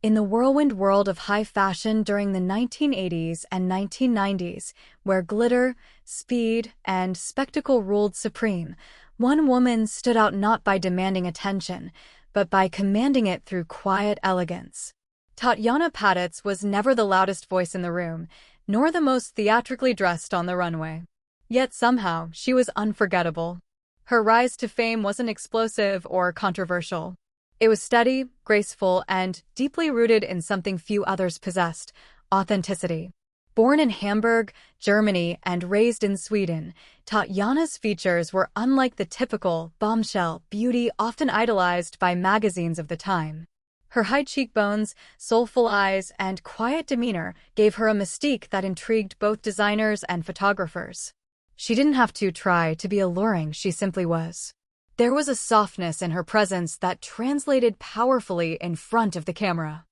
In the whirlwind world of high fashion during the 1980s and 1990s, where glitter, speed, and spectacle ruled supreme, one woman stood out not by demanding attention, but by commanding it through quiet elegance. Tatjana Patitz was never the loudest voice in the room, nor the most theatrically dressed on the runway. Yet somehow, she was unforgettable. Her rise to fame wasn't explosive or controversial. It was steady, graceful, and deeply rooted in something few others possessed: authenticity. Born in Hamburg, Germany, and raised in Sweden, Tatjana's features were unlike the typical bombshell beauty often idolized by magazines of the time. Her high cheekbones, soulful eyes, and quiet demeanor gave her a mystique that intrigued both designers and photographers. She didn't have to try to be alluring, she simply was. There was a softness in her presence that translated powerfully in front of the camera.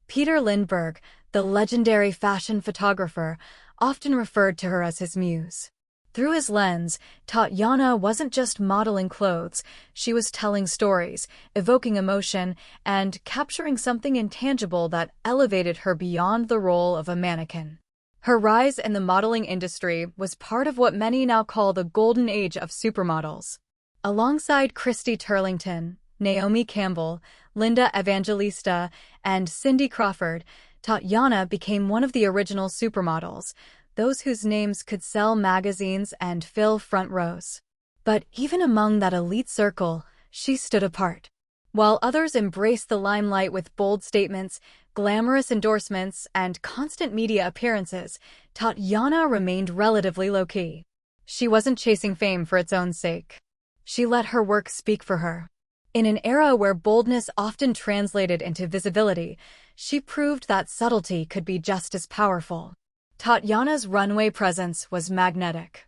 Peter Lindbergh, the legendary fashion photographer, often referred to her as his muse. Through his lens, Tatjana wasn't just modeling clothes, she was telling stories, evoking emotion, and capturing something intangible that elevated her beyond the role of a mannequin. Her rise in the modeling industry was part of what many now call the golden age of supermodels. Alongside Christy Turlington, Naomi Campbell, Linda Evangelista, and Cindy Crawford, Tatjana became one of the original supermodels, those whose names could sell magazines and fill front rows. But even among that elite circle, she stood apart. While others embraced the limelight with bold statements, glamorous endorsements, and constant media appearances, Tatjana remained relatively low-key. She wasn't chasing fame for its own sake. She let her work speak for her. In an era where boldness often translated into visibility, she proved that subtlety could be just as powerful. Tatjana's runway presence was magnetic.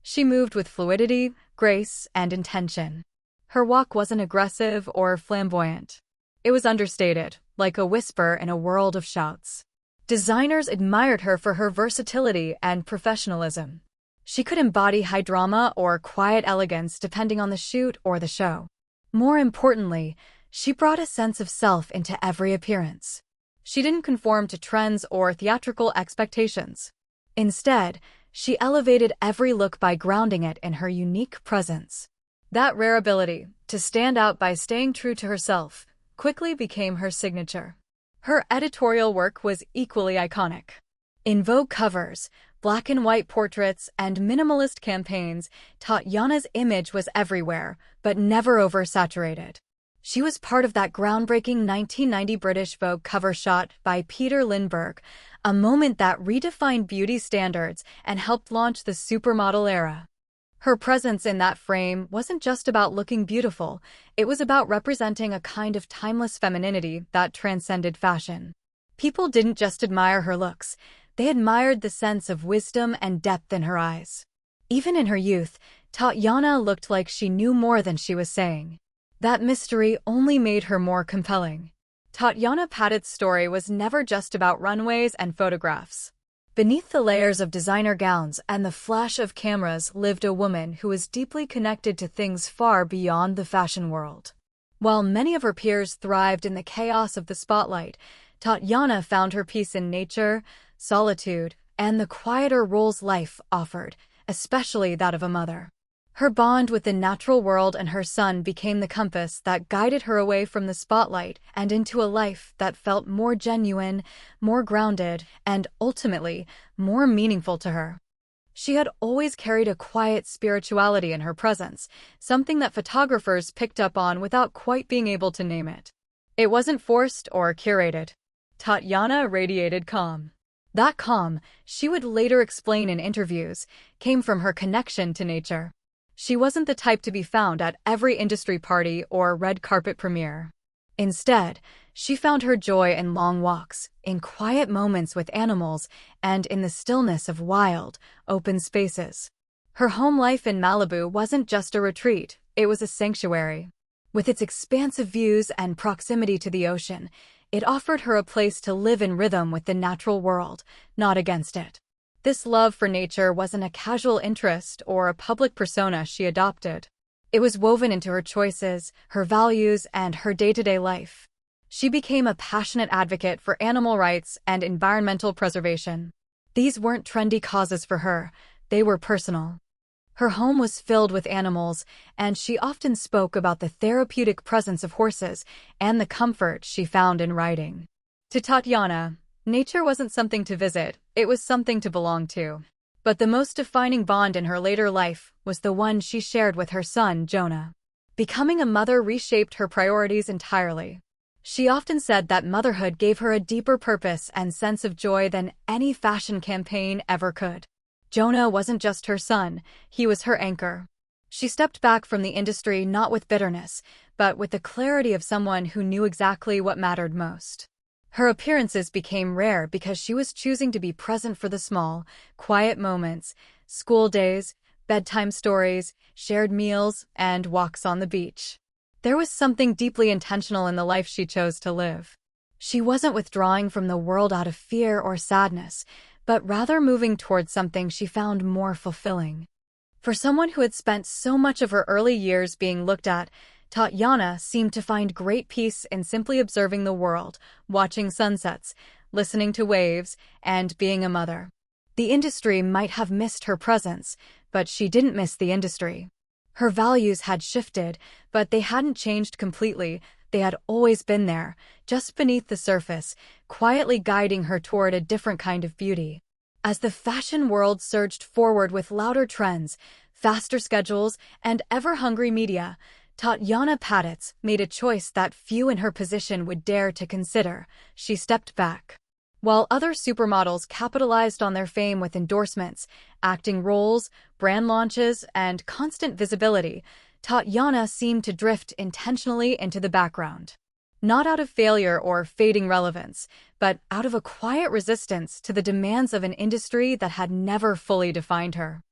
She moved with fluidity, grace, and intention. Her walk wasn't aggressive or flamboyant. It was understated, like a whisper in a world of shouts. Designers admired her for her versatility and professionalism. She could embody high drama or quiet elegance depending on the shoot or the show. More importantly, she brought a sense of self into every appearance. She didn't conform to trends or theatrical expectations. Instead, she elevated every look by grounding it in her unique presence. That rare ability, to stand out by staying true to herself, quickly became her signature. Her editorial work was equally iconic. In Vogue covers, black and white portraits, and minimalist campaigns, Tatjana's image was everywhere, but never oversaturated. She was part of that groundbreaking 1990 British Vogue cover shot by Peter Lindbergh, a moment that redefined beauty standards and helped launch the supermodel era. Her presence in that frame wasn't just about looking beautiful, it was about representing a kind of timeless femininity that transcended fashion. People didn't just admire her looks, they admired the sense of wisdom and depth in her eyes. Even in her youth, Tatjana looked like she knew more than she was saying. That mystery only made her more compelling. Tatjana Patitz's story was never just about runways and photographs. Beneath the layers of designer gowns and the flash of cameras lived a woman who was deeply connected to things far beyond the fashion world. While many of her peers thrived in the chaos of the spotlight, Tatjana found her peace in nature, solitude, and the quieter roles life offered, especially that of a mother. Her bond with the natural world and her son became the compass that guided her away from the spotlight and into a life that felt more genuine, more grounded, and ultimately, more meaningful to her. She had always carried a quiet spirituality in her presence, something that photographers picked up on without quite being able to name it. It wasn't forced or curated. Tatjana radiated calm. That calm, she would later explain in interviews, came from her connection to nature. She wasn't the type to be found at every industry party or red carpet premiere. Instead, she found her joy in long walks, in quiet moments with animals, and in the stillness of wild, open spaces. Her home life in Malibu wasn't just a retreat, it was a sanctuary. With its expansive views and proximity to the ocean, it offered her a place to live in rhythm with the natural world, not against it. This love for nature wasn't a casual interest or a public persona she adopted. It was woven into her choices, her values, and her day-to-day life. She became a passionate advocate for animal rights and environmental preservation. These weren't trendy causes for her, they were personal. Her home was filled with animals, and she often spoke about the therapeutic presence of horses and the comfort she found in riding. To Tatjana, nature wasn't something to visit, it was something to belong to. But the most defining bond in her later life was the one she shared with her son, Jonah. Becoming a mother reshaped her priorities entirely. She often said that motherhood gave her a deeper purpose and sense of joy than any fashion campaign ever could. Jonah wasn't just her son, he was her anchor. She stepped back from the industry not with bitterness, but with the clarity of someone who knew exactly what mattered most. Her appearances became rare because she was choosing to be present for the small, quiet moments, school days, bedtime stories, shared meals, and walks on the beach. There was something deeply intentional in the life she chose to live. She wasn't withdrawing from the world out of fear or sadness, but rather moving towards something she found more fulfilling. For someone who had spent so much of her early years being looked at, Tatjana seemed to find great peace in simply observing the world, watching sunsets, listening to waves, and being a mother. The industry might have missed her presence, but she didn't miss the industry. Her values had shifted, but they hadn't changed completely. They had always been there, just beneath the surface, quietly guiding her toward a different kind of beauty. As the fashion world surged forward with louder trends, faster schedules, and ever-hungry media, Tatjana Patitz made a choice that few in her position would dare to consider. She stepped back. While other supermodels capitalized on their fame with endorsements, acting roles, brand launches, and constant visibility, Tatjana seemed to drift intentionally into the background. Not out of failure or fading relevance, but out of a quiet resistance to the demands of an industry that had never fully defined her.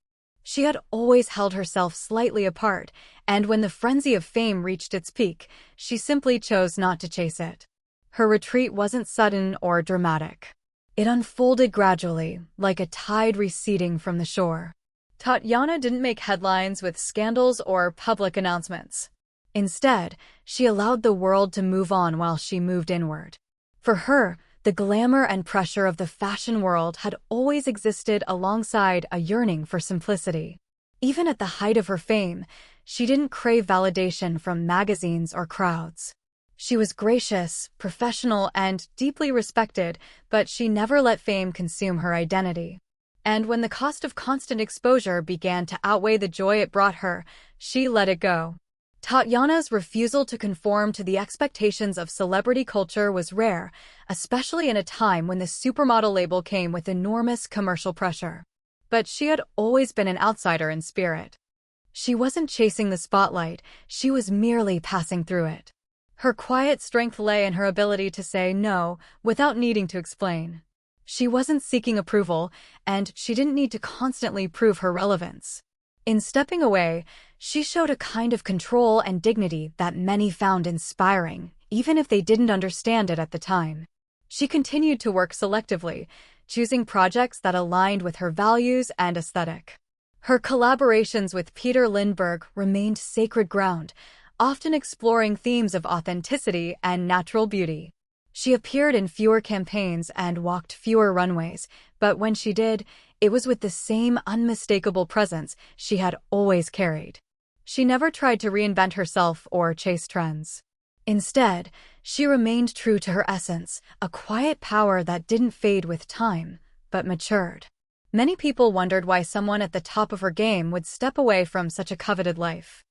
She had always held herself slightly apart, and when the frenzy of fame reached its peak, she simply chose not to chase it. Her retreat wasn't sudden or dramatic. It unfolded gradually, like a tide receding from the shore. Tatjana didn't make headlines with scandals or public announcements. Instead, she allowed the world to move on while she moved inward. For her, the glamour and pressure of the fashion world had always existed alongside a yearning for simplicity. Even at the height of her fame, she didn't crave validation from magazines or crowds. She was gracious, professional, and deeply respected, but she never let fame consume her identity. And when the cost of constant exposure began to outweigh the joy it brought her, she let it go. Tatjana's refusal to conform to the expectations of celebrity culture was rare, especially in a time when the supermodel label came with enormous commercial pressure. But she had always been an outsider in spirit. She wasn't chasing the spotlight, she was merely passing through it. Her quiet strength lay in her ability to say no without needing to explain. She wasn't seeking approval, and she didn't need to constantly prove her relevance. In stepping away, she showed a kind of control and dignity that many found inspiring, even if they didn't understand it at the time. She continued to work selectively, choosing projects that aligned with her values and aesthetic. Her collaborations with Peter Lindbergh remained sacred ground, often exploring themes of authenticity and natural beauty. She appeared in fewer campaigns and walked fewer runways, but when she did, it was with the same unmistakable presence she had always carried. She never tried to reinvent herself or chase trends. Instead, she remained true to her essence, a quiet power that didn't fade with time, but matured. Many people wondered why someone at the top of her game would step away from such a coveted life.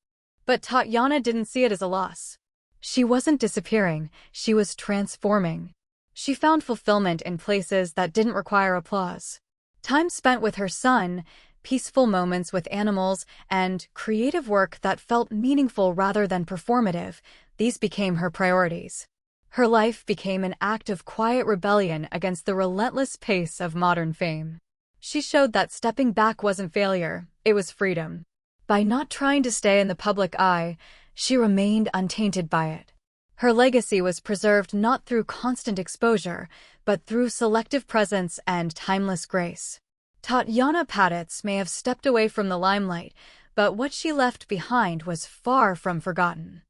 But Tatjana didn't see it as a loss. She wasn't disappearing, she was transforming. She found fulfillment in places that didn't require applause. Time spent with her son, peaceful moments with animals, and creative work that felt meaningful rather than performative, these became her priorities. Her life became an act of quiet rebellion against the relentless pace of modern fame. She showed that stepping back wasn't failure, it was freedom. By not trying to stay in the public eye, she remained untainted by it. Her legacy was preserved not through constant exposure, but through selective presence and timeless grace. Tatjana Patitz may have stepped away from the limelight, but what she left behind was far from forgotten.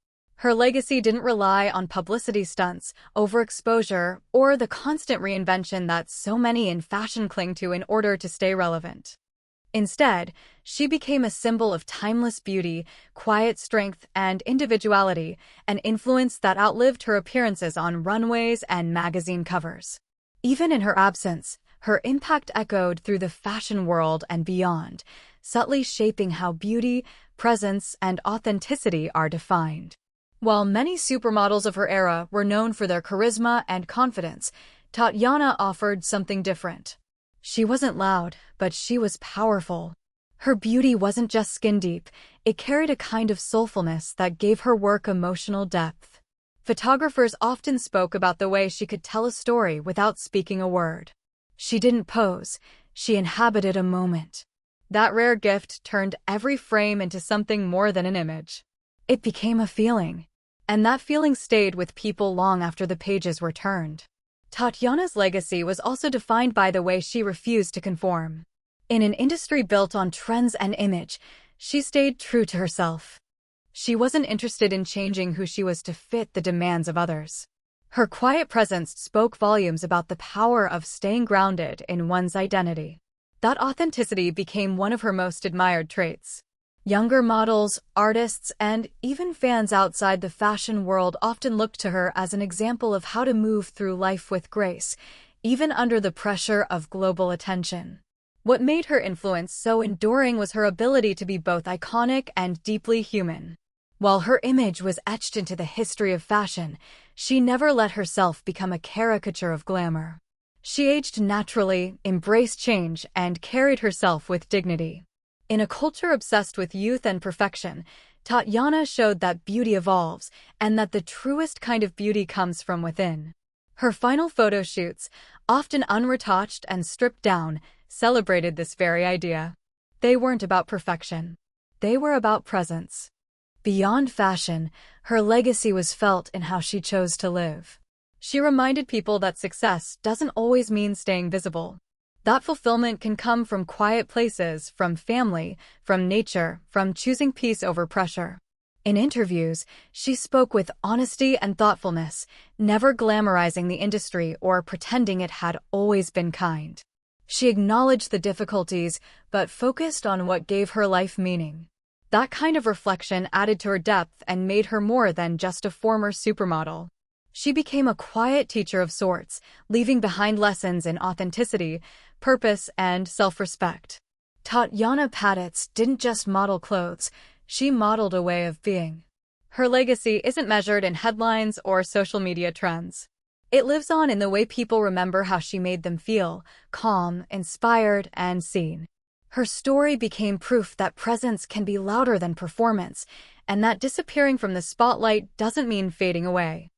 Her legacy didn't rely on publicity stunts, overexposure, or the constant reinvention that so many in fashion cling to in order to stay relevant. Instead, she became a symbol of timeless beauty, quiet strength, and individuality, an influence that outlived her appearances on runways and magazine covers. Even in her absence, her impact echoed through the fashion world and beyond, subtly shaping how beauty, presence, and authenticity are defined. While many supermodels of her era were known for their charisma and confidence, Tatjana offered something different. She wasn't loud, but she was powerful. Her beauty wasn't just skin deep, it carried a kind of soulfulness that gave her work emotional depth. Photographers often spoke about the way she could tell a story without speaking a word. She didn't pose, she inhabited a moment. That rare gift turned every frame into something more than an image. It became a feeling, and that feeling stayed with people long after the pages were turned. Tatjana's legacy was also defined by the way she refused to conform. In an industry built on trends and image, she stayed true to herself. She wasn't interested in changing who she was to fit the demands of others. Her quiet presence spoke volumes about the power of staying grounded in one's identity. That authenticity became one of her most admired traits. Younger models, artists, and even fans outside the fashion world often looked to her as an example of how to move through life with grace, even under the pressure of global attention. What made her influence so enduring was her ability to be both iconic and deeply human. While her image was etched into the history of fashion, she never let herself become a caricature of glamour. She aged naturally, embraced change, and carried herself with dignity. In a culture obsessed with youth and perfection, Tatjana showed that beauty evolves and that the truest kind of beauty comes from within. Her final photo shoots, often unretouched and stripped down, celebrated this very idea. They weren't about perfection. They were about presence. Beyond fashion, her legacy was felt in how she chose to live. She reminded people that success doesn't always mean staying visible. That fulfillment can come from quiet places, from family, from nature, from choosing peace over pressure. In interviews, she spoke with honesty and thoughtfulness, never glamorizing the industry or pretending it had always been kind. She acknowledged the difficulties, but focused on what gave her life meaning. That kind of reflection added to her depth and made her more than just a former supermodel. She became a quiet teacher of sorts, leaving behind lessons in authenticity, purpose, and self-respect. Tatjana Patitz didn't just model clothes, she modeled a way of being. Her legacy isn't measured in headlines or social media trends. It lives on in the way people remember how she made them feel, calm, inspired, and seen. Her story became proof that presence can be louder than performance, and that disappearing from the spotlight doesn't mean fading away.